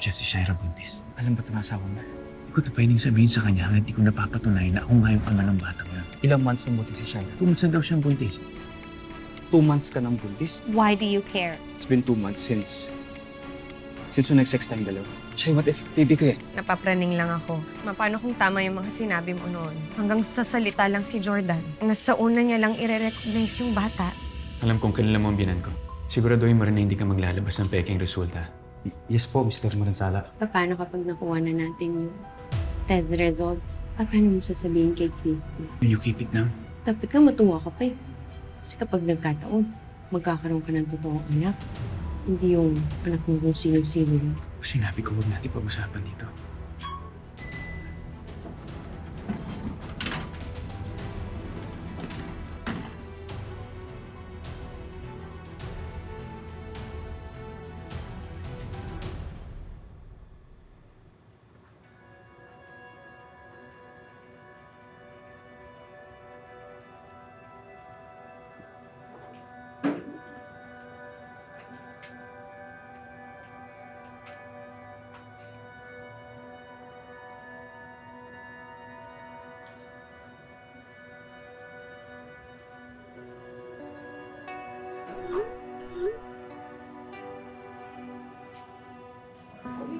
Jeff, si Shaira buntis. Alam ba ito na asawa mo? Hindi ko ito pwedeng sabihin sa kanya hanggang hindi ko napapatunayan na ako nga yung ama ng batang yan. Ilang months na buntis si Shaira? Pumunsan daw siyang buntis. 2 months ka ng buntis? Why do you care? It's been 2 months since yung nag-sex tayong dalawa. Shay, what if baby ko eh? Napapraning lang ako. Paano kung tama yung mga sinabi mo noon? Hanggang sa salita lang si Jordan. Nasa una niya lang i-recognize yung bata. Alam kong kilala mo ang binan ko. Siguraduhin mo rin na hindi ka maglalabas ng peking resulta. Yes po, Mr. Maransala. Paano kapag nakuha na natin yung test result? Paano mo sasabihin kay Christy? Will you keep it now? Dapat ka matuwa ka pa eh. Kasi kapag nagkataon, magkakaroon ka ng totoong anak. Hindi yung anak mo kung sino-sino lang. Sinabi ko huwag natin pag-usapan dito.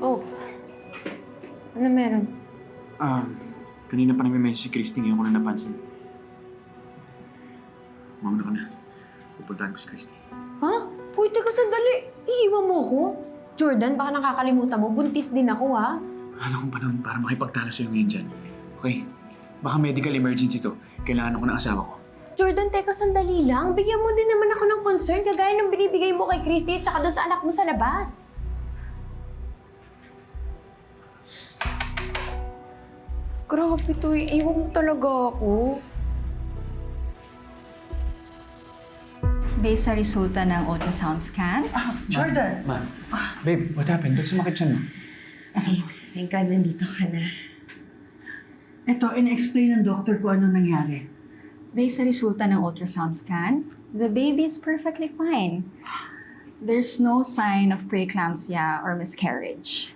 Oh, ano meron? Kanina pa nag-message si Christy, ngayon ko na napansin. Mauna ka na. Pupuntahan ko si Christy. Ha? Uy, teka sandali. Iiwan mo ko? Jordan, baka nakakalimutan mo. Buntis din ako, ha? Wala akong panahon para makipagtalo sa'yo ngayon dyan. Okay? Baka medical emergency to. Kailangan ako ng asawa ko. Jordan, teka sandali lang. Bigyan mo din naman ako ng concern kagaya ng binibigay mo kay Christy at saka doon sa anak mo sa labas. Grabe to eh. Iwan mo talaga ako. Based sa resulta ng ultrasound scan. Jordan! Ma, babe, what happened? Ba't sumakit siya, no? Thank God, nandito ka na. Ito, ina-explain ng doktor ko ano nangyari. Based sa resulta ng ultrasound scan, the baby is perfectly fine. There's no sign of preeclampsia or miscarriage.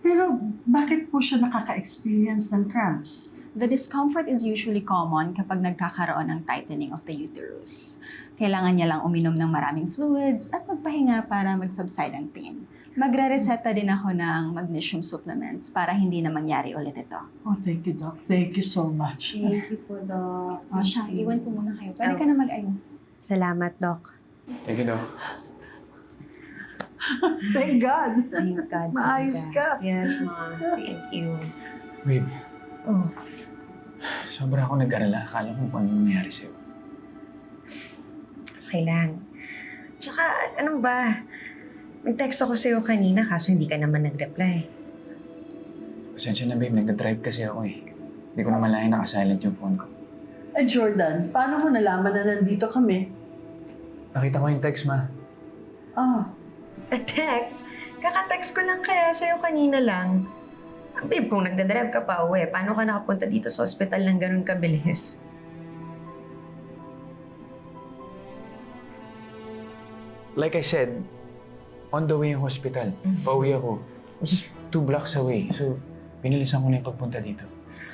Pero bakit po siya nakaka-experience ng cramps? The discomfort is usually common kapag nagkakaroon ng tightening of the uterus. Kailangan niya lang uminom ng maraming fluids at magpahinga para mag-subside ang pain. Magre-reseta din ako ng magnesium supplements para hindi na mangyari ulit ito. Oh, thank you, Doc. Thank you so much. Thank you po, Doc. O siya, iwan ko muna kayo. Pwede ka na mag-ayos. Salamat, Doc. Thank you, Doc. Thank God. Thank God. Maayos ka. Yes, Mom. Thank you. Babe, Oh, sobra ako nag-alala. Akala ko kung ano nangyayari sa'yo. okay lang. Tsaka, ano ba? Nag-text ako sa'yo kanina kaso hindi ka naman nag-reply. Pasensya na, babe. Nagda-drive kasi ako eh. Hindi ko naman lahat nakasilent yung phone ko. Eh, Jordan, paano mo nalaman na nandito kami? Nakita ko yung text, ma. Ah, Text? Kaka-text ko lang kaya sa'yo kanina lang. Babe, kung nagdadrive ka pa uwi, paano ka nakapunta dito sa ospital ng ganun kabilis? Like I said, on the way yung hospital. Pauwi ako. It was just 2 blocks away. So, pinilisan ko na yung pagpunta dito.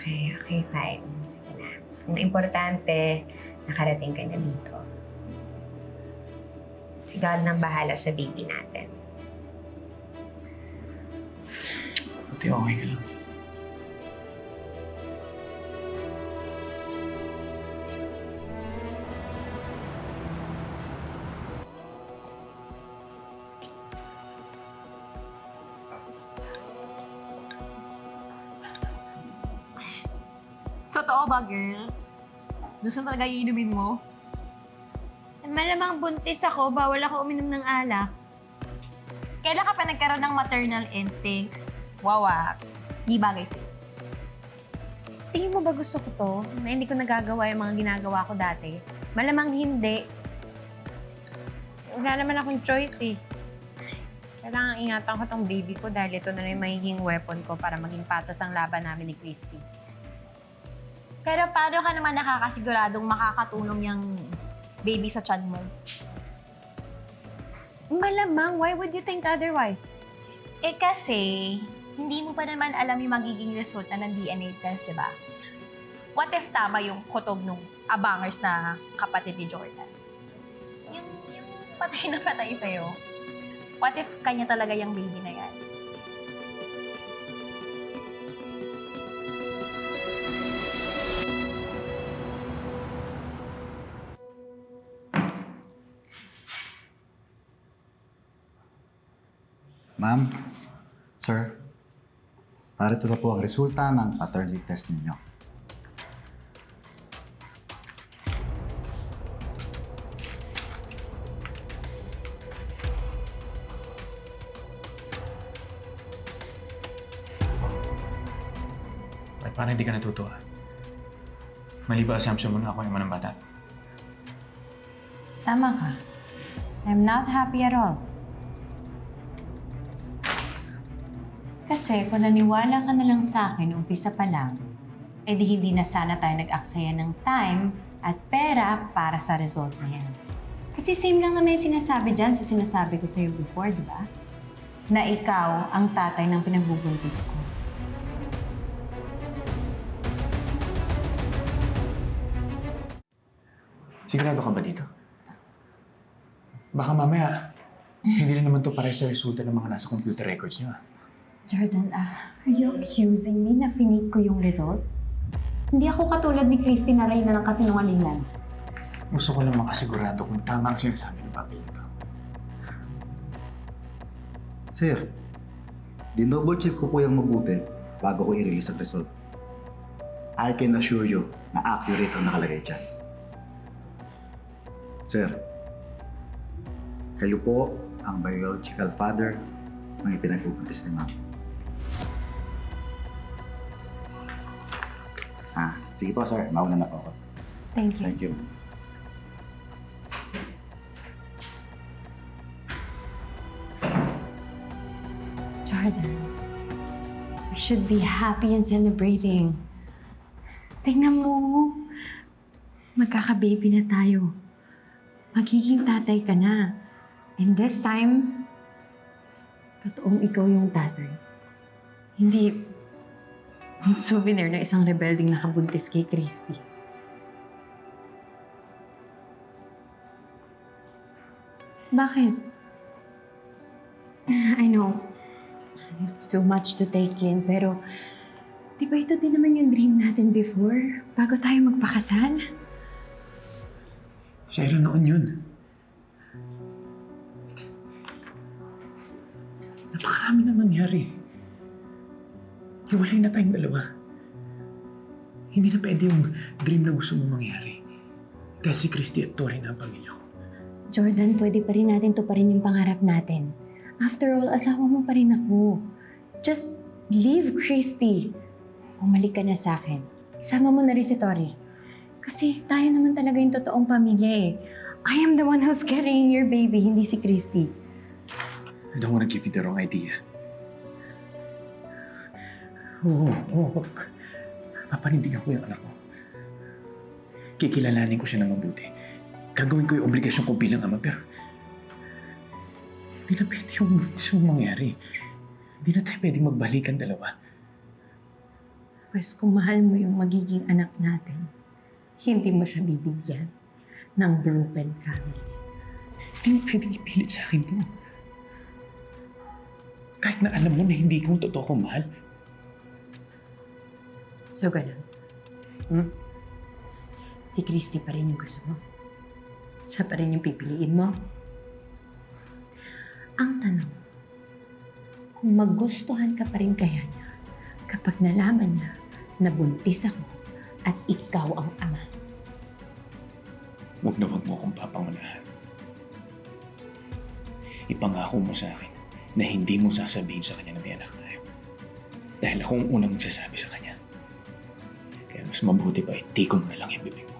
Okay, fine. Sige na. Ang importante, nakarating ka na dito. Si God nang bahala sa baby natin. Buti okay ka lang. Totoo ba, girl? Gusto talaga iinumin mo? Malamang buntis ako, bawal ako uminom ng alak. Kailan ka pa nagkaroon ng maternal instincts? Wawa. Di bagay sa'yo. Tingin mo ba gusto ko to? Na hindi ko nagagawa yung mga ginagawa ko dati? Malamang hindi. Wala naman akong choice eh. Kailangan ingatan ko tong baby ko dahil ito na rin magiging weapon ko para maging patas ang laban namin ni Christy. Pero paano ka naman nakakasiguradong makakatulong yung baby sa tiyan mo? Malamang, why would you think otherwise? Eh kasi, hindi mo pa naman alam yung magiging resulta ng DNA test, di ba? What if tama yung kutob nung abangers na kapatid ni Jordan? Yung patay na patay sa'yo. What if kanya talaga yung baby na yan? Ma'am, sir, parito na po ang resulta ng paternity test ninyo. At parang hindi ka natutuwa. Mali ba assumption mo na ako yung manang bata? Tama ka. I'm not happy at all. Kasi kung naniwala ka na lang sa akin umpisa pa lang, edi hindi na sana tayo nag-aksaya ng time at pera para sa result na yan. Kasi same lang naman yung sinasabi dyan sa sinasabi ko sa'yo before, di ba? Na ikaw ang tatay ng pinagbubuntis ko. Sigurado ka ba dito? Baka mamaya, hindi na naman to pare sa resulta ng mga nasa computer records niyo. Jordan, are you accusing me na finake ko yung result? Hindi ako katulad ni Christy na reyna ng kasinungalingan. Gusto ko lang makasigurado kung tama ang sinasabi ng papi nito. Sir, dinouble check ko po yung mabuti bago ko i-release ang result. I can assure you na accurate ang nakalagay dyan. Sir, kayo po ang biological father ng ipinagbubuntis ni Ma'am. Sige po sir, mauna na po ako. Thank you. Thank you. Jordan, we should be happy and celebrating. Tingnan mo, magkaka-baby na tayo. Magiging tatay ka na. And this time, totoong ikaw yung tatay. Hindi souvenir na isang rebelding nakabuntis kay Christy. Bakit? I know, it's too much to take in, pero di ba ito din naman yung dream natin before, bago tayo magpakasal? Shaira, noon yun. Napakarami na nangyari. Hiwalay na tayong dalawa. Hindi na pwede yung dream na gusto mong mangyari. Dahil si Christy at Tori na ang pamilya ko. Jordan, pwede pa rin natin tuparin yung pangarap natin. After all, asawa mo pa rin ako. Just leave Christy. Bumalik ka na sa akin. Isama mo na rin si Tori. Kasi tayo naman talaga yung totoong pamilya eh. I am the one who's carrying your baby, hindi si Christy. I don't want to give you the wrong idea. Oo. Papanindigan ko yung anak ko. Kikilalanin ko siya ng mabuti. Gagawin ko yung obligasyon ko bilang ama, pero hindi na pwede yung gusto mong mangyari. Hindi na tayo pwedeng magbalikan dalawa. Pues kung mahal mo yung magiging anak natin, hindi mo siya bibigyan ng broken family. Hindi mo pwedeng ipilit sa akin to. Kahit na alam mo na hindi ko totoo kong mahal. So, ganun. Si Christy pa rin yung gusto mo. Siya pa rin yung pipiliin mo. Ang tanong, kung magustuhan ka pa rin kaya niya kapag nalaman niya na buntis ako at ikaw ang ama. Huwag na huwag mo akong papangalahan. Ipangako mo sa akin na hindi mo sasabihin sa kanya na may anak tayo. Dahil ako ang unang magsasabi sa kanya. Kaya mas mabuti pa, itikon mo na lang yung bibig mo.